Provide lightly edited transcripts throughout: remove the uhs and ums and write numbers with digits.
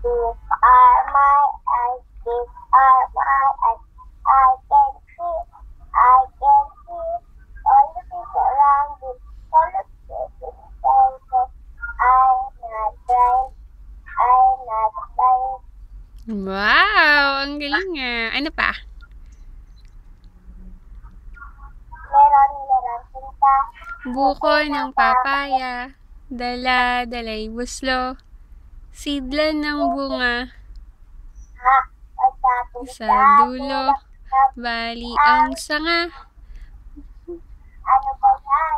These are my eyes, these are my eyes. I can see all the things around it, all the places inside. I'm not blind. Wow! Ang galing nga. Ano pa? Meron punta. Buko ng papaya. Dala, dalay buslo. Sidlan ng bunga. Sa dulo. Bali ang sanga. Ano ba yan?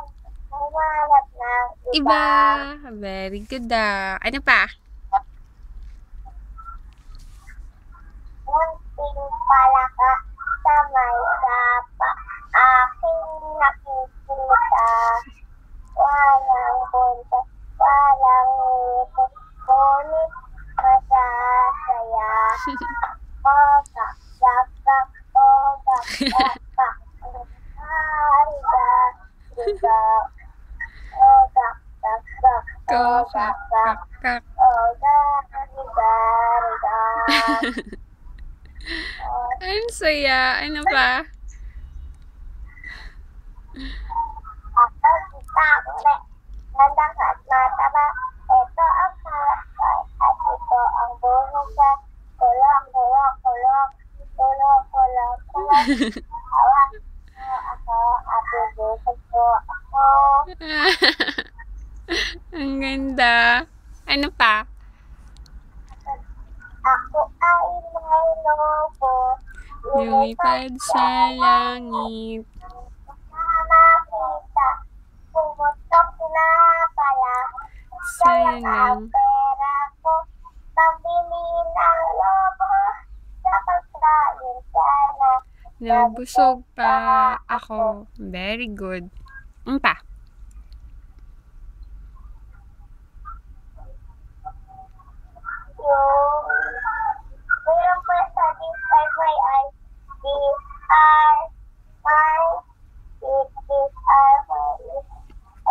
Humanap ng Iba. Very good ah. Ano pa? Munting palaka sa may sapa. Aking nakikita. Walang punta, walang ngiti. Ngunit masasaya. Ogak, gagak, ogak, gagak. Riga, riga. Ogak, gagak, ogak, gagak. Kak. Ogak, riga, riga. Ang saya. Ano pa? Ako si Takle. Gandang at mataba. Ito ang karakter at ito ang bunugan. Kulok, kulok, kulok. Kulok, kulok, kulok. Hawak mo ako at ibusog ko ako. Ang ganda. Ano pa? Ako ay may lobo. Lumipad sa langit. Nakakita. Pumutok na pala. Sayang ang lang. pera ko. Pambili ng lobo. Sa pagkain sana. Nabusog pa ako. Very good. Ano pa? Mayroon pa satisfied my eyes. These are my lips. These are my lips.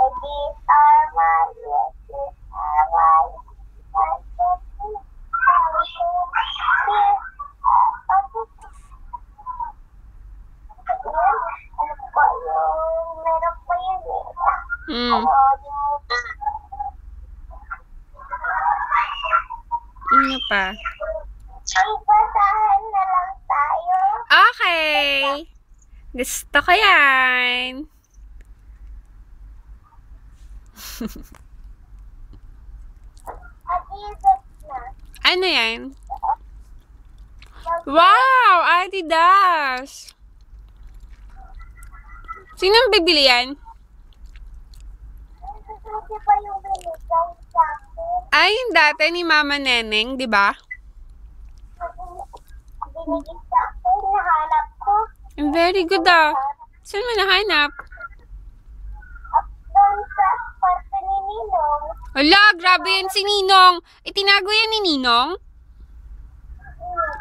These are my lips. These are my meron pa yun eh. Ano pa? Ay, basahan na lang tayo. Okay. Gusto ko yan. Adidas na. Ano yan? Wow! Adidas! Sinong bibili yan? Hindi pa yung binigay sa akin. Ay, yung dati ni Mama Neneng, di ba? Binigay sa akin, nahanap ko. Very good ah. Saan mo nahanap? At doon sa kwarto ni Ninong. Wala, grabe yan si Ninong. Itinago yan ni Ninong?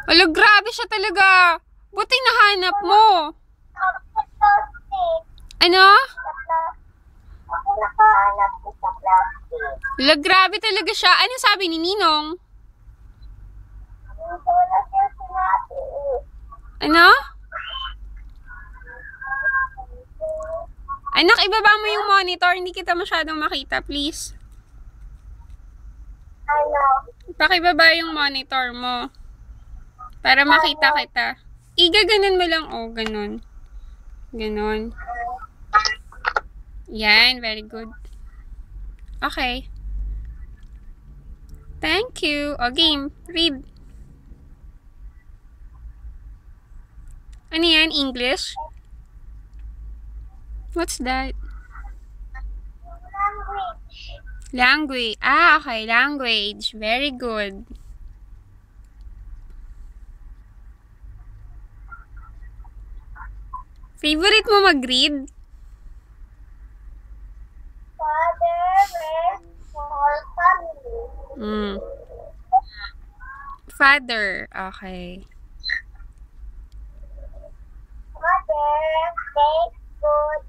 Wala, grabe siya talaga. Buti nahanap mo. Plastic. Ano? Ako nakahanap ko sa plastic. Wala, grabe talaga siya. Ano sabi ni Ninong? Dito na siya sinabi eh. Ano? Anak, ibaba mo yung monitor. Hindi kita masyadong makita, please. Ano? Pakibaba yung monitor mo. Para makita kita. Igaganon mo lang. Oh, ganon. Ganon. Yan, very good. Okay. Thank you. O, game. Read. Ano yan? English? What's that? Language. Language. Ah, okay. Language. Very good. Favorite mo mag-read? Father, raised for family. Father. Okay. Mother, take good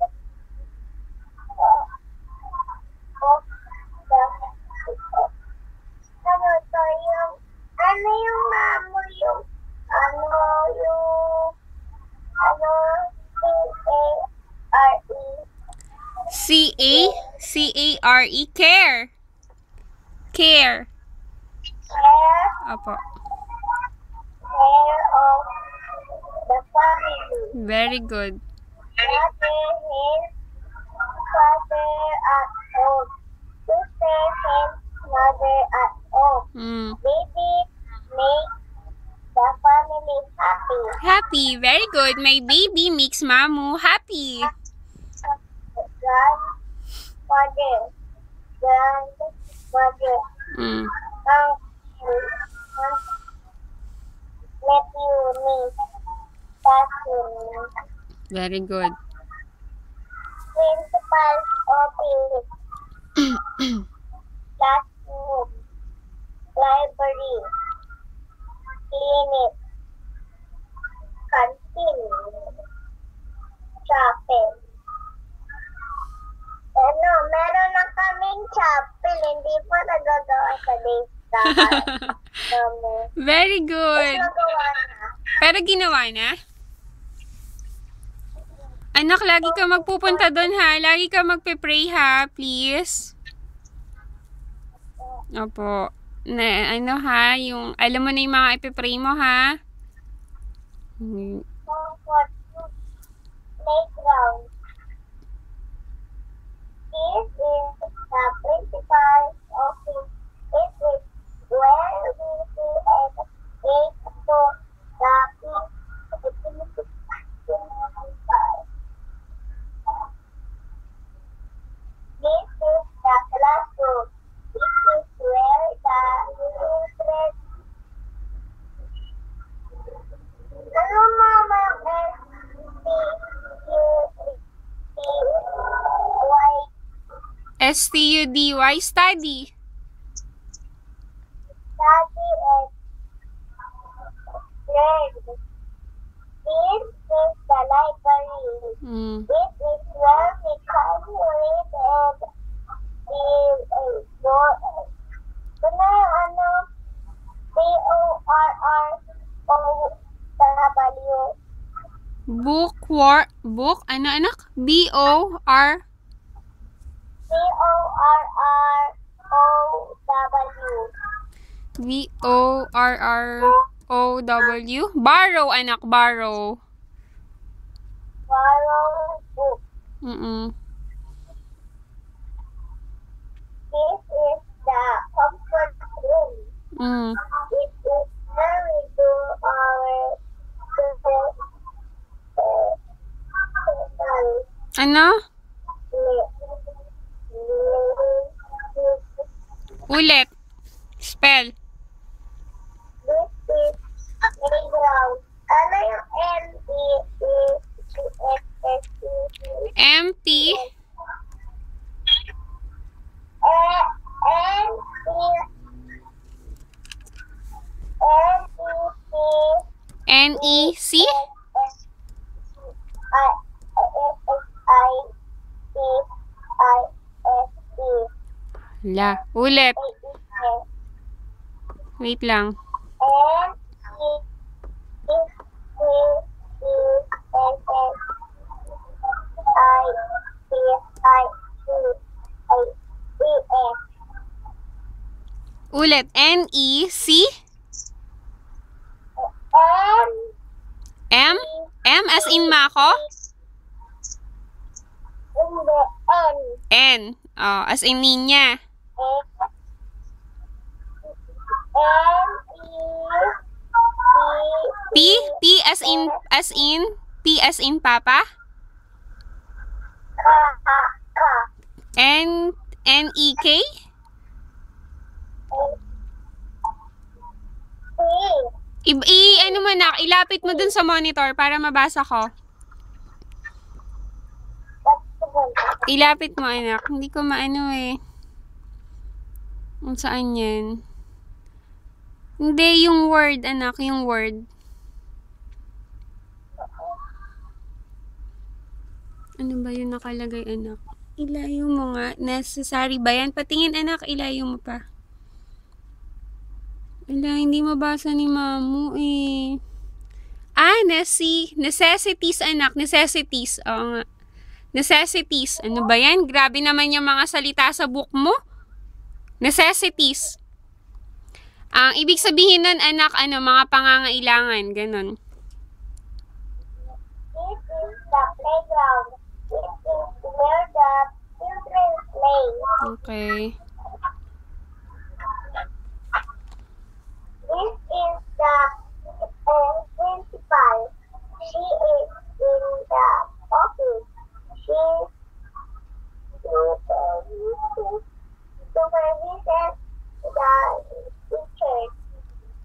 C-A-R-E. Care. Care. Care. Opo. Care of the family. Very good. Mother helps father at home. Sister helps mother at home. Mm. Baby makes the family happy. Happy. Very good. My baby makes mamu happy. Grandmother. Grandmother. Mm. Nephew, niece, cousin. Very good. Principal's office. Classroom. Library. Clinic. Canteen. Chapel. Meron na kaming chapel. Hindi pa nagagawa sa listahan. Very good. Nagawa na. Pero ginawa na? Anak, lagi ka magpupunta doon ha. Lagi ka magpe-pray ha, please. Opo. Na, ano ha, yung, alam mo na yung mga ipipray mo ha. Playground. This is the principal's office. It is where we see and take to the This is the classroom. This is where the children. Ano mama S-T-U-D-Y, study. Study and learn. This is the library. Mm. This is where we can read and go. Ano yung ano? B-O-R-R-O-W. Book, ano anak? B-O-R. B-O-R-R-O-W. B-O-R-R-O-W. Borrow, anak, borrow. Borrow book. Mm-mm. This is the comfort room. Mm. It is where we do our Ano? Ulit. Spell. This is playground. Ano yung M-E-E-T-S-S-E-T? M-T. N-E-C. La. Ulit. Wait lang. Ulit. N-E-C. M? M as in Mako? N. Oh, as in Ninya. P? P as in Papa? N-E-K? Ano mo na, ilapit mo dun sa monitor para mabasa ko. Ilapit mo, anak. Hindi ko maano eh. Saan yan? Hindi, yung word, anak. Yung word. Ano ba yung nakalagay, anak? Ilayo mo nga. Necessary ba yan? Patingin, anak. Ilayo mo pa. Wala, hindi mabasa ni mamu eh. Necessities, anak. Necessities. Oo nga. Necessities. Ano ba yan? Grabe naman yung mga salita sa book mo. Necessities. Ang ibig sabihin nun, anak, mga pangangailangan. Ganon. This is the playground. This is where the children play. Okay. This is the principal. She is in the office. She supervises the teacher.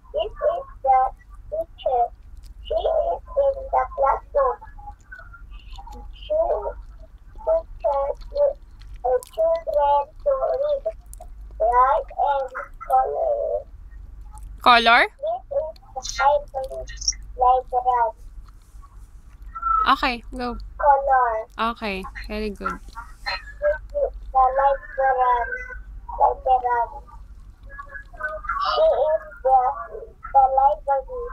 This is the teacher. She is in the classroom. She teaches children to read, write, and color. Color? This is the library. Okay, go. Color. Okay, very good. This is the library. She is the library.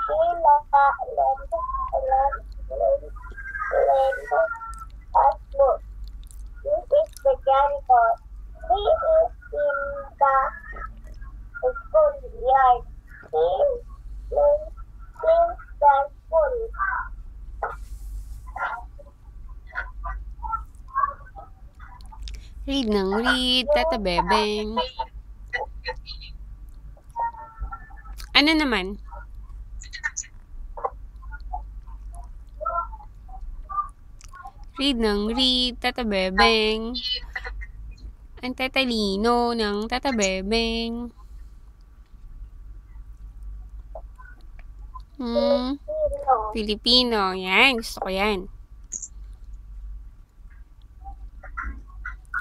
She lends us books. This is the janitor. He is in the schoolyard. He cleans the school. Read ng read, Tata Bebeng. Ano naman? Read ng read, Tata Bebeng. Ang tatalino ng Tata Bebeng. Filipino. Yan, gusto ko yan.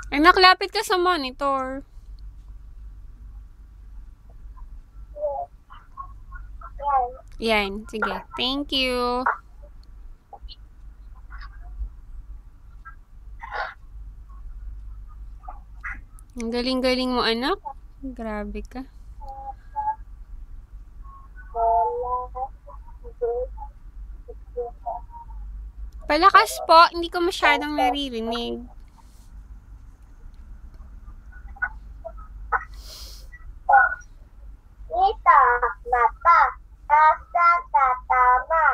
Anak, lapit ka sa monitor. Yan, sige. Thank you. Ang galing-galing mo, anak. Grabe ka. Palakas po, hindi ko masyadong naririnig. Kita, mata, tasa, tatama.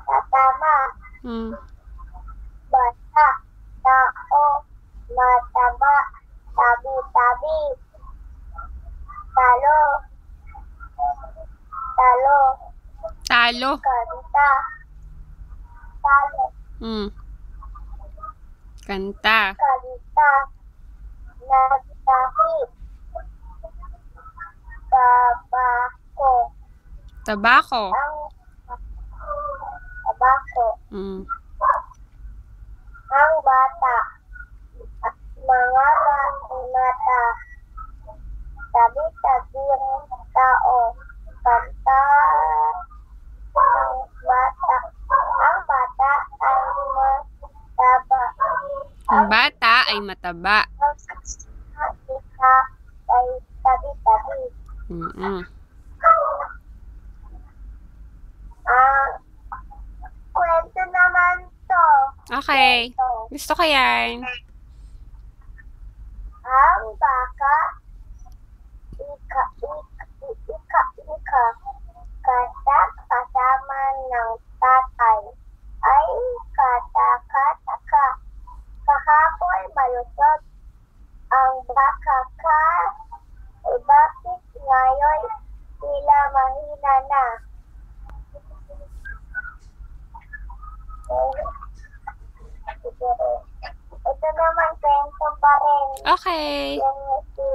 Tatama. Bata, tao, mataba, tabi-tabi. Talo. Talo. Talo. Kanta. Talo. Kanta. Kanta. Nagtahi. Tabako. Tabako. Tabako. Ang bata. Mga mata. Tabi-tabing tao. Kanta ng bata. Ang bata ay mataba. Ang bata ay mataba. Ang isa ay tabi-tabi. Kwento naman to. Okay. Gusto ko yan. Ang baka, kasama ng tatay, ay kataka-taka. Kahapon malusog ang baka ka, bakit ngayon sila mahina na? Ito naman kwento pa rin. Okay. Yung si